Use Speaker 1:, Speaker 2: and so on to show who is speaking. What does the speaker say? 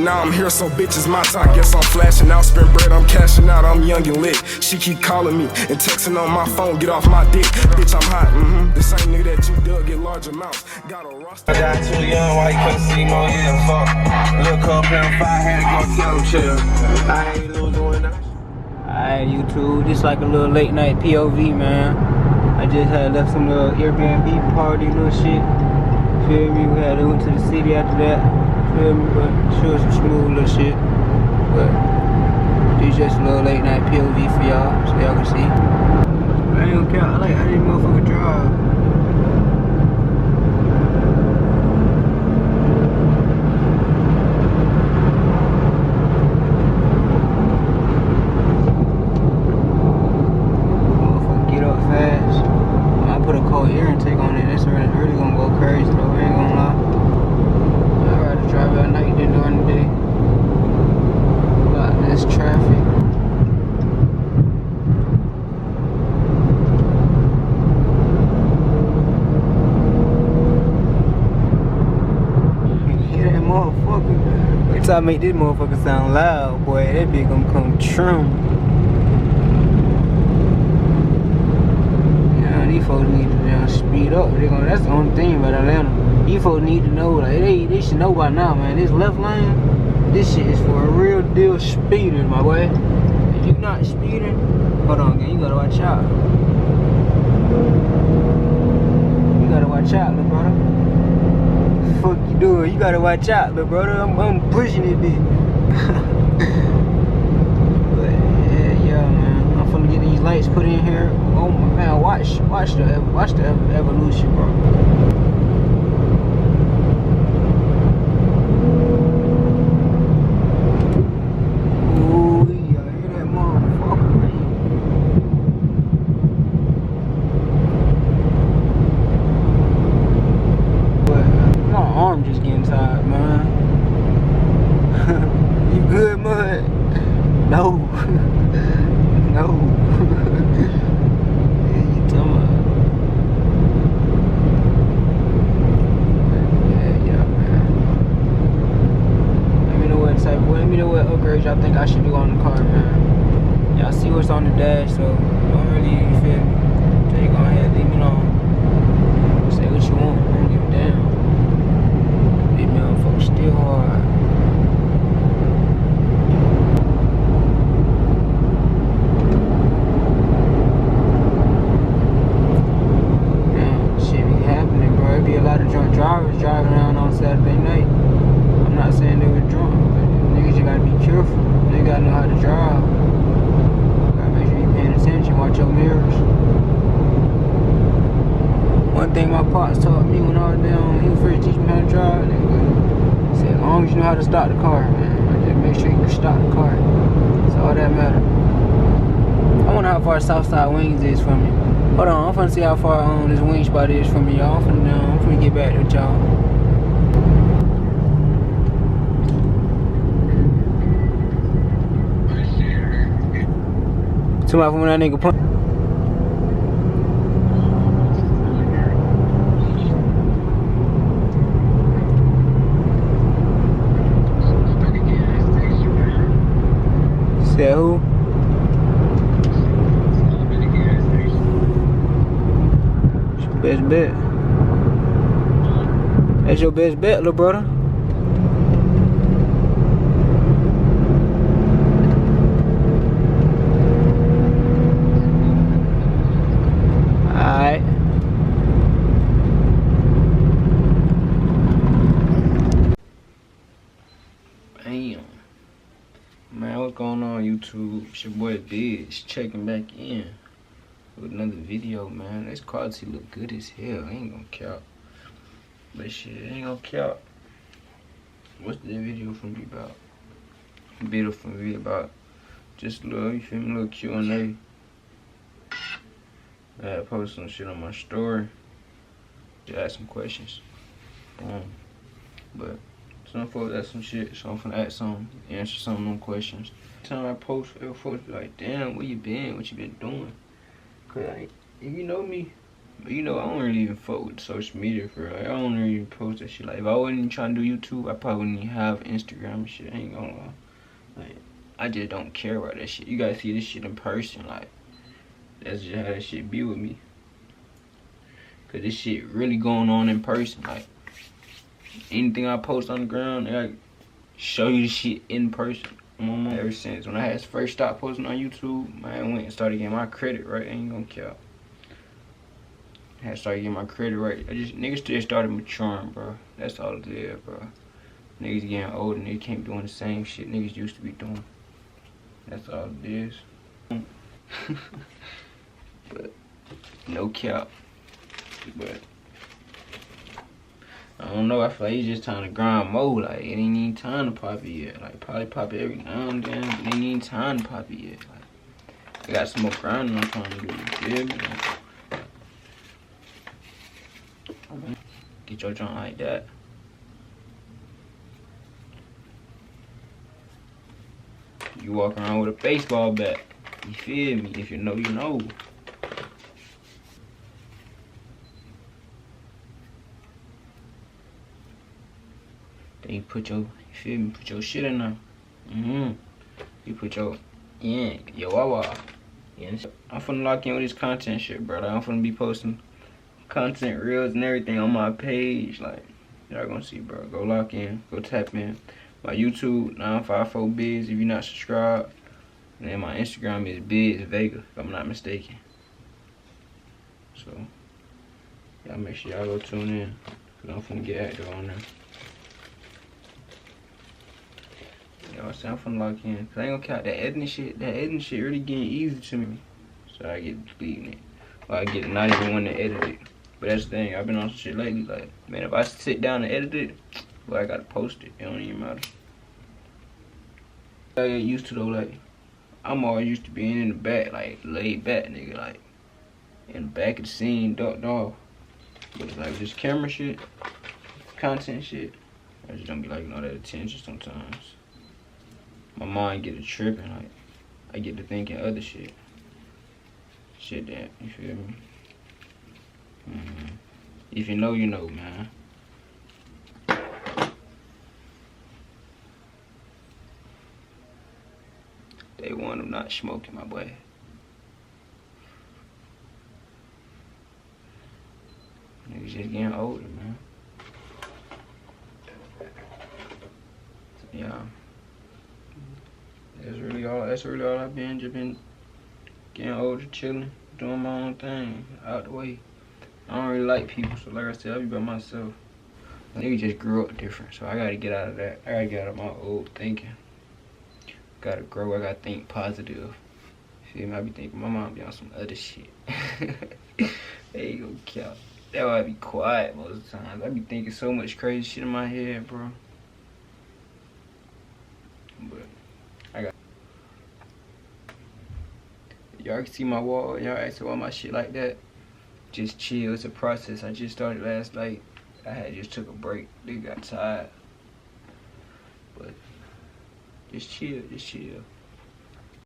Speaker 1: now I'm here, so bitch, it's my time. Guess I'm flashing out, spend bread, I'm cashing out, I'm young and lit. She keep calling me and texting on my phone, get off my dick. Bitch, I'm hot, The same nigga that you dug, get large amounts. Got a roster.
Speaker 2: I got too young, why you couldn't see more, yeah, fuck. Little cup and fire, had to go tell him chill. I ain't losing one else.
Speaker 3: Alright, YouTube, this like a little late night POV, man. I just had left some little Airbnb party, little shit. Feel me? We had went to the city after that. Feel me? But sure, some smooth little shit. But this just a little late night POV for y'all, so y'all can see. I ain't gonna care. I like how this motherfucker drive. I make this motherfucker sound loud, boy. That bitch gonna come trim. Yeah, these folks need to speed up. That's the only thing about Atlanta. These folks need to know, like they should know by now, man. This left lane, this shit is for a real deal speeders, my boy. If you not speeding, hold on, gang, you gotta watch out. You gotta watch out, little brother. Fuck you doing? You gotta watch out, little brother. I'm pushing it, bitch. But yeah, man. I'm finna get these lights put in here. Oh my man, watch the evolution, bro. Ooh, y'all hear that motherfucker, man? Arm just getting tired, man. You good, mud? No. No. Yeah, you talking about? Yeah, man. Let me know what upgrades y'all think I should do on the car, man. Y'all see what's on the dash, so don't really, you feel me? So you go ahead, leave me alone. Say what you want, I don't give a damn. Still hard. Damn, shit be happening, bro. It be a lot of drunk drivers driving around on Saturday night. I'm not saying they were drunk, but niggas, you gotta be careful. They gotta know how to drive. Gotta make sure you're paying attention, watch your mirrors. One thing my pops taught me when I was down, he was first teaching me how to drive, as long as you know how to start the car, man, just make sure you can start the car. That's all that matters. I wonder how far Southside Wings is from me. Hold on, I'm finna see how far this wing spot is from me, y'all. I'm finna get back with y'all. Somebody from that nigga punch. Said who? It's your best bet. That's your best bet, little brother. Alright. Damn. Man, what's going on, YouTube? It's your boy Biz checking back in with another video, man. This quality look good as hell. I ain't gonna count. But shit, ain't gonna count. What's the video from me about? Video from me about just a little, you feel me, little Q&A. I had posted some shit on my story. Just ask some questions. But some folks ask some shit, so I'm finna ask some, answer some of them questions. Time I post, folks be like, damn, where you been? What you been doing? Cause you know me, But you know, I don't really even fuck with social media for real. Like, I don't really even post that shit. Like, if I wasn't even trying to do YouTube, I probably wouldn't even have Instagram and shit. I ain't gonna lie. Like, I just don't care about that shit. You gotta see this shit in person. Like, that's just how that shit be with me. Cause this shit really going on in person. Like, anything I post on the ground, I show you the shit in person. Ever since when I had first stopped posting on YouTube, man, I went and started getting my credit right. I ain't gonna care. I had started getting my credit right. Niggas still started maturing, bro. That's all it is, bro. Niggas getting older and they can't be doing the same shit niggas used to be doing. That's all it is. But no cap. But I don't know, I feel like it's just time to grind more. Like, it ain't even time to pop it yet. Like, probably pop it every now and then, but it ain't even time to pop it yet. Like, I got some more grinding I'm trying to do, you feel me? Get your joint like that. You walk around with a baseball bat. You feel me? If you know, you know. Then you put your, you feel me? Put your shit in there. You put your, your wawa. Yeah, I'm finna lock in with this content shit, bro. Like, I'm finna be posting content reels and everything on my page. Like, y'all gonna see, bro. Go lock in. Go tap in. My YouTube, 954Biz, if you're not subscribed. And then my Instagram is Biz Vega, if I'm not mistaken. So, y'all make sure y'all go tune in. Cause I'm finna get active on there. You know what I'm saying? I'm finna lock in. Cause I ain't gonna count that editing shit. That editing shit really getting easy to me. So I get deleting it. Or I get not even want to edit it. But that's the thing, I've been on some shit lately. Like, man, if I sit down and edit it, well, I gotta post it. It don't even matter. I get used to though, like, I'm always used to being in the back, like, laid back, nigga, like, in the back of the scene, ducked off. But it's like, just camera shit, content shit, I just don't be liking all that attention sometimes. My mind get to tripping, like, I get to thinking other shit. Shit that, you feel me? If you know, you know, man. Day one of not smoking, my boy. Niggas just getting older, man. So, yeah. That's really all I've been. Just been getting older, chilling, doing my own thing, out the way. I don't really like people, so like I said, I be by myself. Nigga just grew up different, so I gotta get out of that. I gotta get out of my old thinking. Gotta grow, I gotta think positive. Feel me? I be thinking my mom be on some other shit. There you go, cap. That's why I be quiet most of the time. I be thinking so much crazy shit in my head, bro. But I got. Y'all can see my wall. Y'all asking why my shit like that. Just chill. It's a process. I just started last night. I had just took a break. They got tired. But just chill. Just chill.